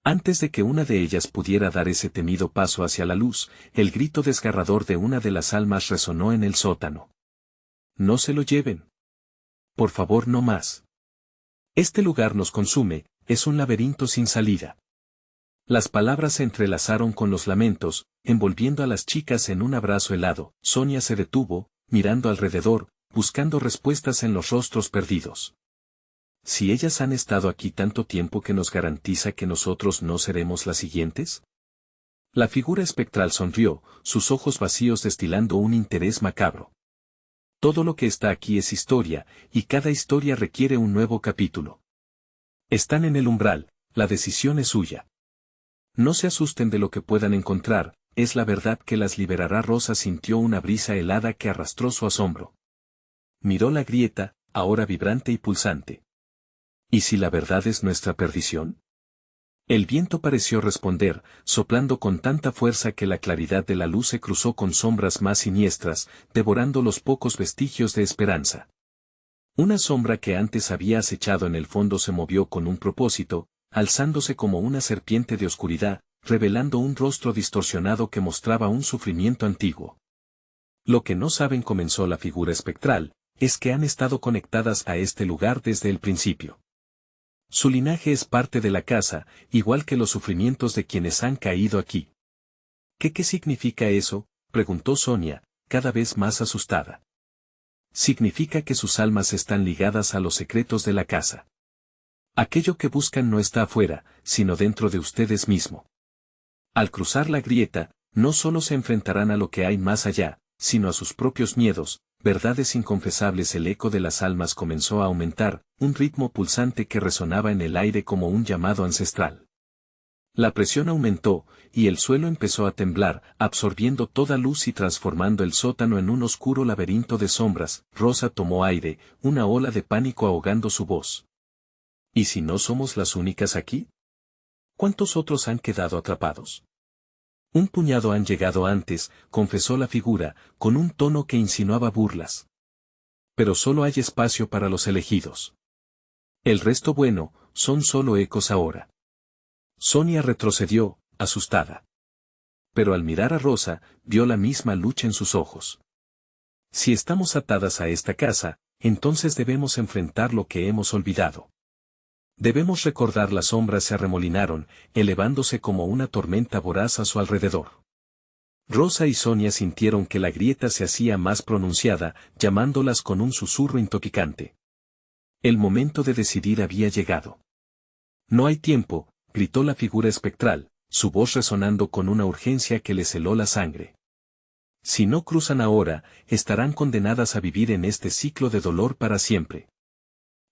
Antes de que una de ellas pudiera dar ese temido paso hacia la luz, el grito desgarrador de una de las almas resonó en el sótano. No se lo lleven. Por favor, no más. Este lugar nos consume, es un laberinto sin salida. Las palabras se entrelazaron con los lamentos, envolviendo a las chicas en un abrazo helado. Sonia se detuvo, mirando alrededor, buscando respuestas en los rostros perdidos. Si ellas han estado aquí tanto tiempo, ¿qué nos garantiza que nosotros no seremos las siguientes? La figura espectral sonrió, sus ojos vacíos destilando un interés macabro. Todo lo que está aquí es historia, y cada historia requiere un nuevo capítulo. Están en el umbral, la decisión es suya. No se asusten de lo que puedan encontrar, es la verdad que las liberará. Rosa sintió una brisa helada que arrastró su asombro. Miró la grieta, ahora vibrante y pulsante. ¿Y si la verdad es nuestra perdición? El viento pareció responder, soplando con tanta fuerza que la claridad de la luz se cruzó con sombras más siniestras, devorando los pocos vestigios de esperanza. Una sombra que antes había acechado en el fondo se movió con un propósito, alzándose como una serpiente de oscuridad, revelando un rostro distorsionado que mostraba un sufrimiento antiguo. Lo que no saben, comenzó la figura espectral, es que han estado conectadas a este lugar desde el principio. Su linaje es parte de la casa, igual que los sufrimientos de quienes han caído aquí. ¿Qué significa eso?, preguntó Sonia, cada vez más asustada. Significa que sus almas están ligadas a los secretos de la casa. Aquello que buscan no está afuera, sino dentro de ustedes mismos. Al cruzar la grieta, no solo se enfrentarán a lo que hay más allá, sino a sus propios miedos, verdades inconfesables. El eco de las almas comenzó a aumentar, un ritmo pulsante que resonaba en el aire como un llamado ancestral. La presión aumentó, y el suelo empezó a temblar, absorbiendo toda luz y transformando el sótano en un oscuro laberinto de sombras. Rosa tomó aire, una ola de pánico ahogando su voz. ¿Y si no somos las únicas aquí? ¿Cuántos otros han quedado atrapados? Un puñado han llegado antes, confesó la figura, con un tono que insinuaba burlas. Pero solo hay espacio para los elegidos. El resto, bueno, son solo ecos ahora. Sonia retrocedió, asustada. Pero al mirar a Rosa, vio la misma lucha en sus ojos. Si estamos atadas a esta casa, entonces debemos enfrentar lo que hemos olvidado. Debemos recordar. Las sombras se arremolinaron, elevándose como una tormenta voraz a su alrededor. Rosa y Sonia sintieron que la grieta se hacía más pronunciada, llamándolas con un susurro intoxicante. El momento de decidir había llegado. No hay tiempo, gritó la figura espectral, su voz resonando con una urgencia que les heló la sangre. Si no cruzan ahora, estarán condenadas a vivir en este ciclo de dolor para siempre.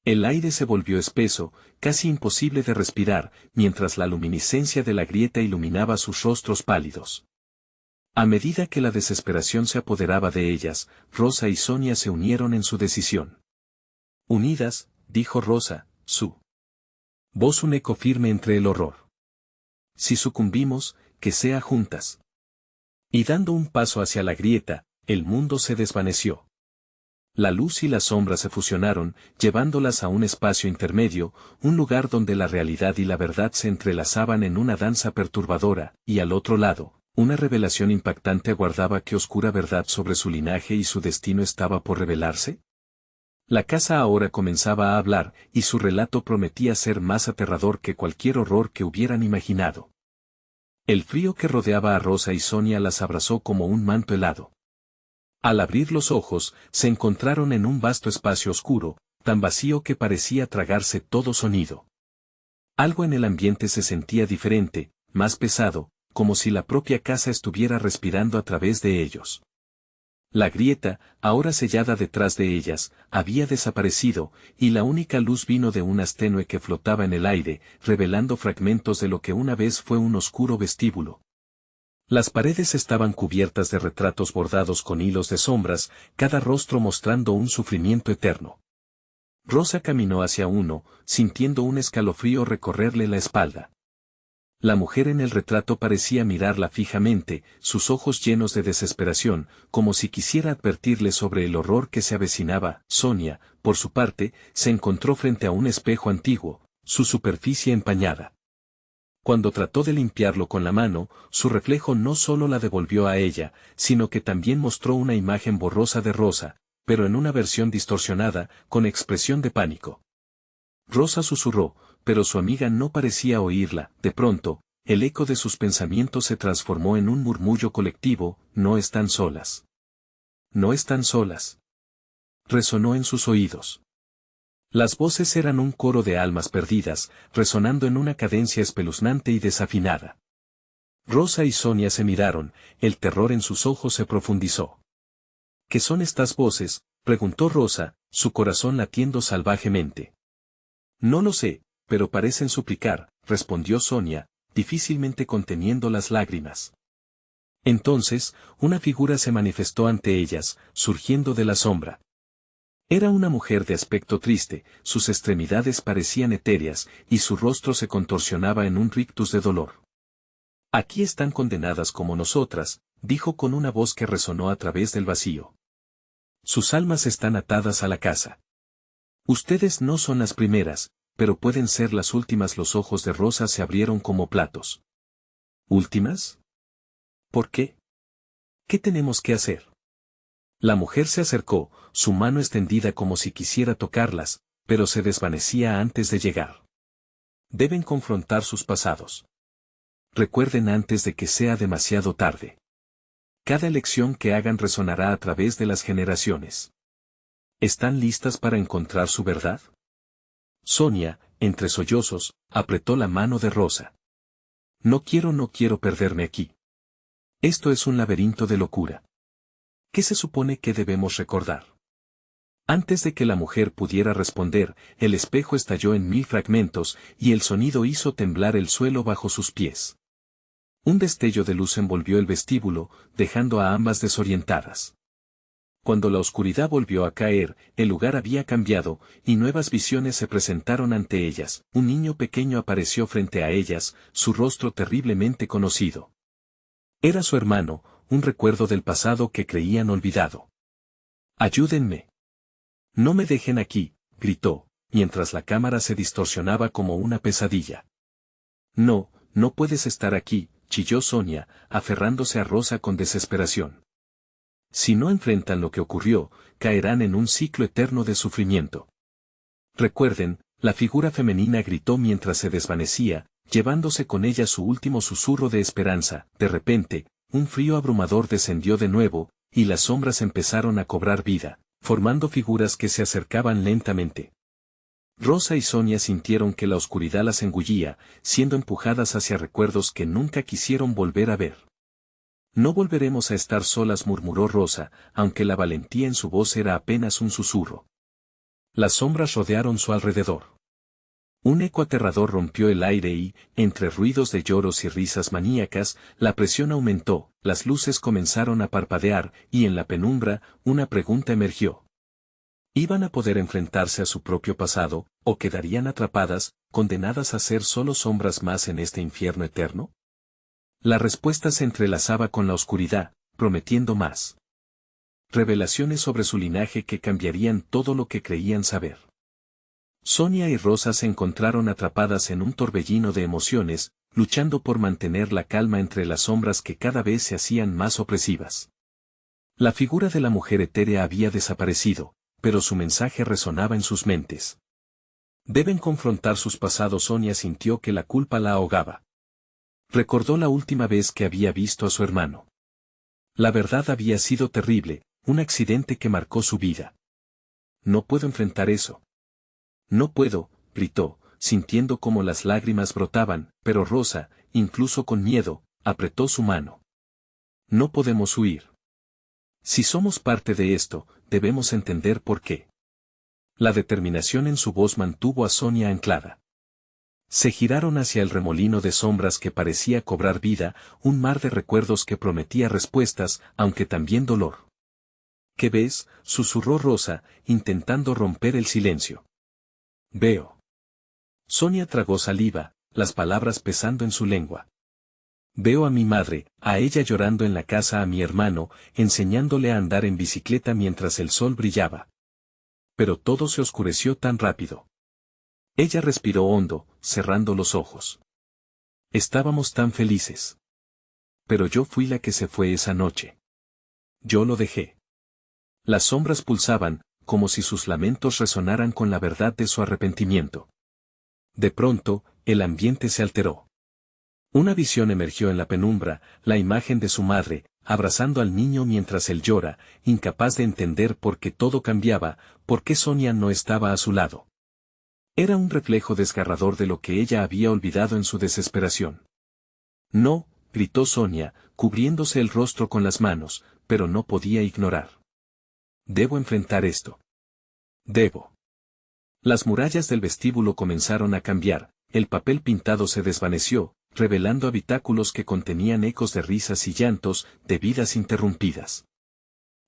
El aire se volvió espeso, casi imposible de respirar, mientras la luminiscencia de la grieta iluminaba sus rostros pálidos. A medida que la desesperación se apoderaba de ellas, Rosa y Sonia se unieron en su decisión. Unidas, dijo Rosa, su voz un eco firme entre el horror. Si sucumbimos, que sea juntas. Y dando un paso hacia la grieta, el mundo se desvaneció. La luz y la sombra se fusionaron, llevándolas a un espacio intermedio, un lugar donde la realidad y la verdad se entrelazaban en una danza perturbadora, y al otro lado, una revelación impactante aguardaba. ¿Qué oscura verdad sobre su linaje y su destino estaba por revelarse? La casa ahora comenzaba a hablar, y su relato prometía ser más aterrador que cualquier horror que hubieran imaginado. El frío que rodeaba a Rosa y Sonia las abrazó como un manto helado. Al abrir los ojos, se encontraron en un vasto espacio oscuro, tan vacío que parecía tragarse todo sonido. Algo en el ambiente se sentía diferente, más pesado, como si la propia casa estuviera respirando a través de ellos. La grieta, ahora sellada detrás de ellas, había desaparecido, y la única luz vino de un haz tenue que flotaba en el aire, revelando fragmentos de lo que una vez fue un oscuro vestíbulo. Las paredes estaban cubiertas de retratos bordados con hilos de sombras, cada rostro mostrando un sufrimiento eterno. Rosa caminó hacia uno, sintiendo un escalofrío recorrerle la espalda. La mujer en el retrato parecía mirarla fijamente, sus ojos llenos de desesperación, como si quisiera advertirle sobre el horror que se avecinaba. Sonia, por su parte, se encontró frente a un espejo antiguo, su superficie empañada. Cuando trató de limpiarlo con la mano, su reflejo no solo la devolvió a ella, sino que también mostró una imagen borrosa de Rosa, pero en una versión distorsionada, con expresión de pánico. Rosa susurró, pero su amiga no parecía oírla. De pronto, el eco de sus pensamientos se transformó en un murmullo colectivo: no están solas. No están solas. Resonó en sus oídos. Las voces eran un coro de almas perdidas, resonando en una cadencia espeluznante y desafinada. Rosa y Sonia se miraron, el terror en sus ojos se profundizó. ¿Qué son estas voces?, preguntó Rosa, su corazón latiendo salvajemente. No lo sé, pero parecen suplicar, respondió Sonia, difícilmente conteniendo las lágrimas. Entonces, una figura se manifestó ante ellas, surgiendo de la sombra. Era una mujer de aspecto triste, sus extremidades parecían etéreas, y su rostro se contorsionaba en un rictus de dolor. Aquí están condenadas como nosotras, dijo con una voz que resonó a través del vacío. Sus almas están atadas a la casa. Ustedes no son las primeras, pero pueden ser las últimas. Los ojos de Rosa se abrieron como platos. ¿Últimas? ¿Por qué? ¿Qué tenemos que hacer? La mujer se acercó, su mano extendida como si quisiera tocarlas, pero se desvanecía antes de llegar. Deben confrontar sus pasados. Recuerden antes de que sea demasiado tarde. Cada elección que hagan resonará a través de las generaciones. ¿Están listas para encontrar su verdad? Sonia, entre sollozos, apretó la mano de Rosa. No quiero perderme aquí. Esto es un laberinto de locura. ¿Qué se supone que debemos recordar? Antes de que la mujer pudiera responder, el espejo estalló en 1000 fragmentos, y el sonido hizo temblar el suelo bajo sus pies. Un destello de luz envolvió el vestíbulo, dejando a ambas desorientadas. Cuando la oscuridad volvió a caer, el lugar había cambiado, y nuevas visiones se presentaron ante ellas. Un niño pequeño apareció frente a ellas, su rostro terriblemente conocido. Era su hermano, un recuerdo del pasado que creían olvidado. «Ayúdenme. No me dejen aquí», gritó, mientras la cámara se distorsionaba como una pesadilla. «No, no puedes estar aquí», chilló Sonia, aferrándose a Rosa con desesperación. Si no enfrentan lo que ocurrió, caerán en un ciclo eterno de sufrimiento. Recuerden, la figura femenina gritó mientras se desvanecía, llevándose con ella su último susurro de esperanza. De repente, un frío abrumador descendió de nuevo, y las sombras empezaron a cobrar vida, formando figuras que se acercaban lentamente. Rosa y Sonia sintieron que la oscuridad las engullía, siendo empujadas hacia recuerdos que nunca quisieron volver a ver. «No volveremos a estar solas», murmuró Rosa, aunque la valentía en su voz era apenas un susurro. Las sombras rodearon su alrededor. Un eco aterrador rompió el aire y, entre ruidos de lloros y risas maníacas, la presión aumentó, las luces comenzaron a parpadear, y en la penumbra, una pregunta emergió. ¿Iban a poder enfrentarse a su propio pasado, o quedarían atrapadas, condenadas a ser solo sombras más en este infierno eterno? La respuesta se entrelazaba con la oscuridad, prometiendo más revelaciones sobre su linaje que cambiarían todo lo que creían saber. Sonia y Rosa se encontraron atrapadas en un torbellino de emociones, luchando por mantener la calma entre las sombras que cada vez se hacían más opresivas. La figura de la mujer etérea había desaparecido, pero su mensaje resonaba en sus mentes. Deben confrontar sus pasados. Sonia sintió que la culpa la ahogaba. Recordó la última vez que había visto a su hermano. La verdad había sido terrible, un accidente que marcó su vida. No puedo enfrentar eso. No puedo, gritó, sintiendo cómo las lágrimas brotaban, pero Rosa, incluso con miedo, apretó su mano. No podemos huir. Si somos parte de esto, debemos entender por qué. La determinación en su voz mantuvo a Sonia anclada. Se giraron hacia el remolino de sombras que parecía cobrar vida, un mar de recuerdos que prometía respuestas, aunque también dolor. ¿Qué ves?, susurró Rosa, intentando romper el silencio. Veo. Sonia tragó saliva, las palabras pesando en su lengua. Veo a mi madre, a ella llorando en la casa, a mi hermano, enseñándole a andar en bicicleta mientras el sol brillaba. Pero todo se oscureció tan rápido. Ella respiró hondo, cerrando los ojos. Estábamos tan felices. Pero yo fui la que se fue esa noche. Yo lo dejé. Las sombras pulsaban, como si sus lamentos resonaran con la verdad de su arrepentimiento. De pronto, el ambiente se alteró. Una visión emergió en la penumbra, la imagen de su madre, abrazando al niño mientras él llora, incapaz de entender por qué todo cambiaba, por qué Sonia no estaba a su lado. Era un reflejo desgarrador de lo que ella había olvidado en su desesperación. No, gritó Sonia, cubriéndose el rostro con las manos, pero no podía ignorar. Debo enfrentar esto. Debo. Las murallas del vestíbulo comenzaron a cambiar, el papel pintado se desvaneció, revelando habitáculos que contenían ecos de risas y llantos, de vidas interrumpidas.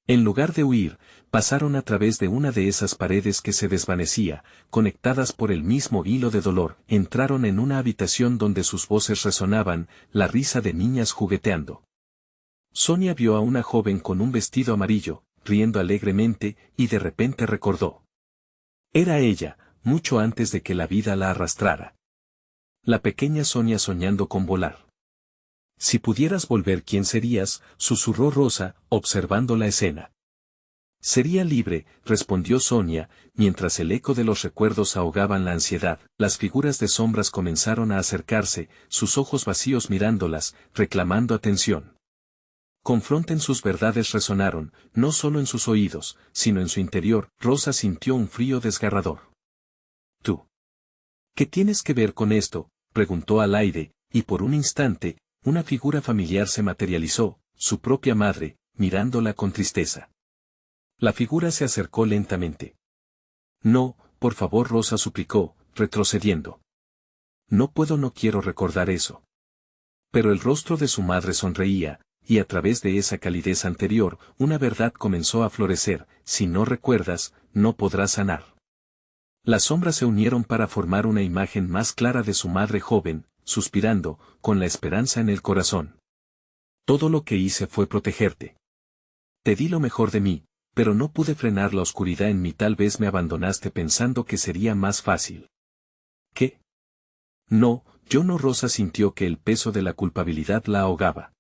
En lugar de huir, pasaron a través de una de esas paredes que se desvanecía, conectadas por el mismo hilo de dolor, entraron en una habitación donde sus voces resonaban, la risa de niñas jugueteando. Sonia vio a una joven con un vestido amarillo, riendo alegremente, y de repente recordó. Era ella, mucho antes de que la vida la arrastrara. La pequeña Sonia soñando con volar. Si pudieras volver, ¿quién serías?, susurró Rosa, observando la escena. Sería libre, respondió Sonia, mientras el eco de los recuerdos ahogaban la ansiedad. Las figuras de sombras comenzaron a acercarse, sus ojos vacíos mirándolas, reclamando atención. Confronten sus verdades resonaron, no solo en sus oídos, sino en su interior. Rosa sintió un frío desgarrador. ¿Tú? ¿Qué tienes que ver con esto?, preguntó al aire, y por un instante, una figura familiar se materializó, su propia madre, mirándola con tristeza. La figura se acercó lentamente. No, por favor, Rosa suplicó, retrocediendo. No puedo, no quiero recordar eso. Pero el rostro de su madre sonreía, y a través de esa calidez anterior, una verdad comenzó a florecer: si no recuerdas, no podrás sanar. Las sombras se unieron para formar una imagen más clara de su madre joven, suspirando, con la esperanza en el corazón. Todo lo que hice fue protegerte. Te di lo mejor de mí, pero no pude frenar la oscuridad en mí. Tal vez me abandonaste pensando que sería más fácil. ¿Qué? No, yo no. Rosa sintió que el peso de la culpabilidad la ahogaba.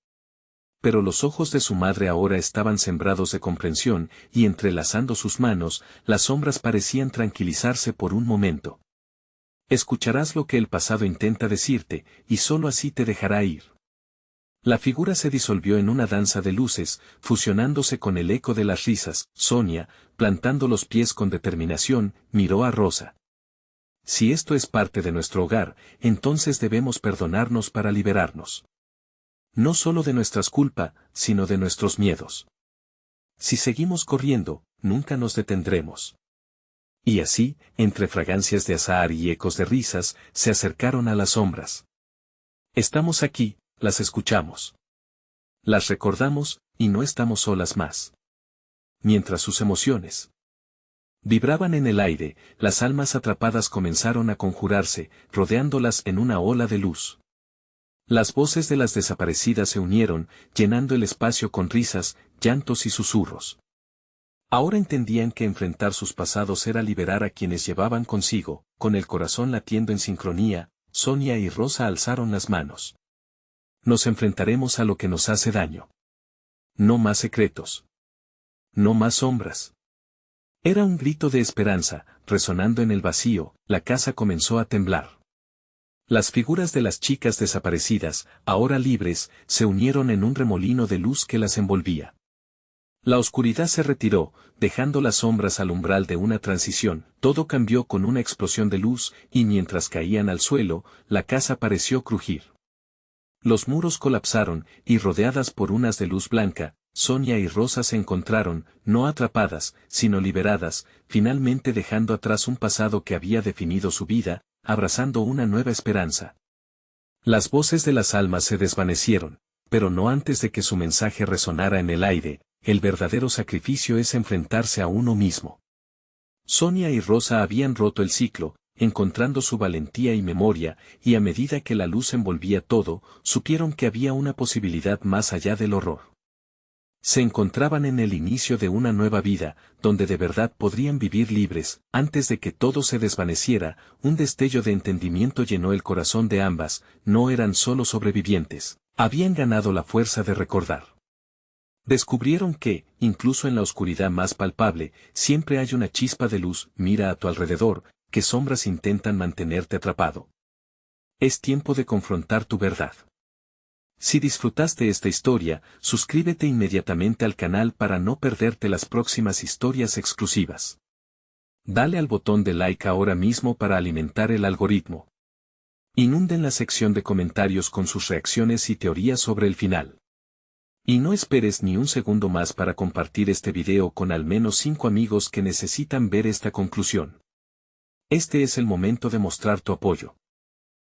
Pero los ojos de su madre ahora estaban sembrados de comprensión, y entrelazando sus manos, las sombras parecían tranquilizarse por un momento. Escucharás lo que el pasado intenta decirte, y solo así te dejará ir. La figura se disolvió en una danza de luces, fusionándose con el eco de las risas. Sonia, plantando los pies con determinación, miró a Rosa. Si esto es parte de nuestro hogar, entonces debemos perdonarnos para liberarnos. No solo de nuestras culpas, sino de nuestros miedos. Si seguimos corriendo, nunca nos detendremos. Y así, entre fragancias de azahar y ecos de risas, se acercaron a las sombras. Estamos aquí, las escuchamos. Las recordamos, y no estamos solas más. Mientras sus emociones vibraban en el aire, las almas atrapadas comenzaron a conjurarse, rodeándolas en una ola de luz. Las voces de las desaparecidas se unieron, llenando el espacio con risas, llantos y susurros. Ahora entendían que enfrentar sus pasados era liberar a quienes llevaban consigo. Con el corazón latiendo en sincronía, Sonia y Rosa alzaron las manos. Nos enfrentaremos a lo que nos hace daño. No más secretos. No más sombras. Era un grito de esperanza, resonando en el vacío. La casa comenzó a temblar. Las figuras de las chicas desaparecidas, ahora libres, se unieron en un remolino de luz que las envolvía. La oscuridad se retiró, dejando las sombras al umbral de una transición, todo cambió con una explosión de luz, y mientras caían al suelo, la casa pareció crujir. Los muros colapsaron, y rodeadas por unas de luz blanca, Sonia y Rosa se encontraron, no atrapadas, sino liberadas, finalmente dejando atrás un pasado que había definido su vida, abrazando una nueva esperanza. Las voces de las almas se desvanecieron, pero no antes de que su mensaje resonara en el aire: el verdadero sacrificio es enfrentarse a uno mismo. Sonia y Rosa habían roto el ciclo, encontrando su valentía y memoria, y a medida que la luz envolvía todo, supieron que había una posibilidad más allá del horror. Se encontraban en el inicio de una nueva vida, donde de verdad podrían vivir libres. Antes de que todo se desvaneciera, un destello de entendimiento llenó el corazón de ambas: no eran solo sobrevivientes, habían ganado la fuerza de recordar. Descubrieron que, incluso en la oscuridad más palpable, siempre hay una chispa de luz. Mira a tu alrededor, qué sombras intentan mantenerte atrapado. Es tiempo de confrontar tu verdad. Si disfrutaste esta historia, suscríbete inmediatamente al canal para no perderte las próximas historias exclusivas. Dale al botón de like ahora mismo para alimentar el algoritmo. Inunden la sección de comentarios con sus reacciones y teorías sobre el final. Y no esperes ni un segundo más para compartir este video con al menos 5 amigos que necesitan ver esta conclusión. Este es el momento de mostrar tu apoyo.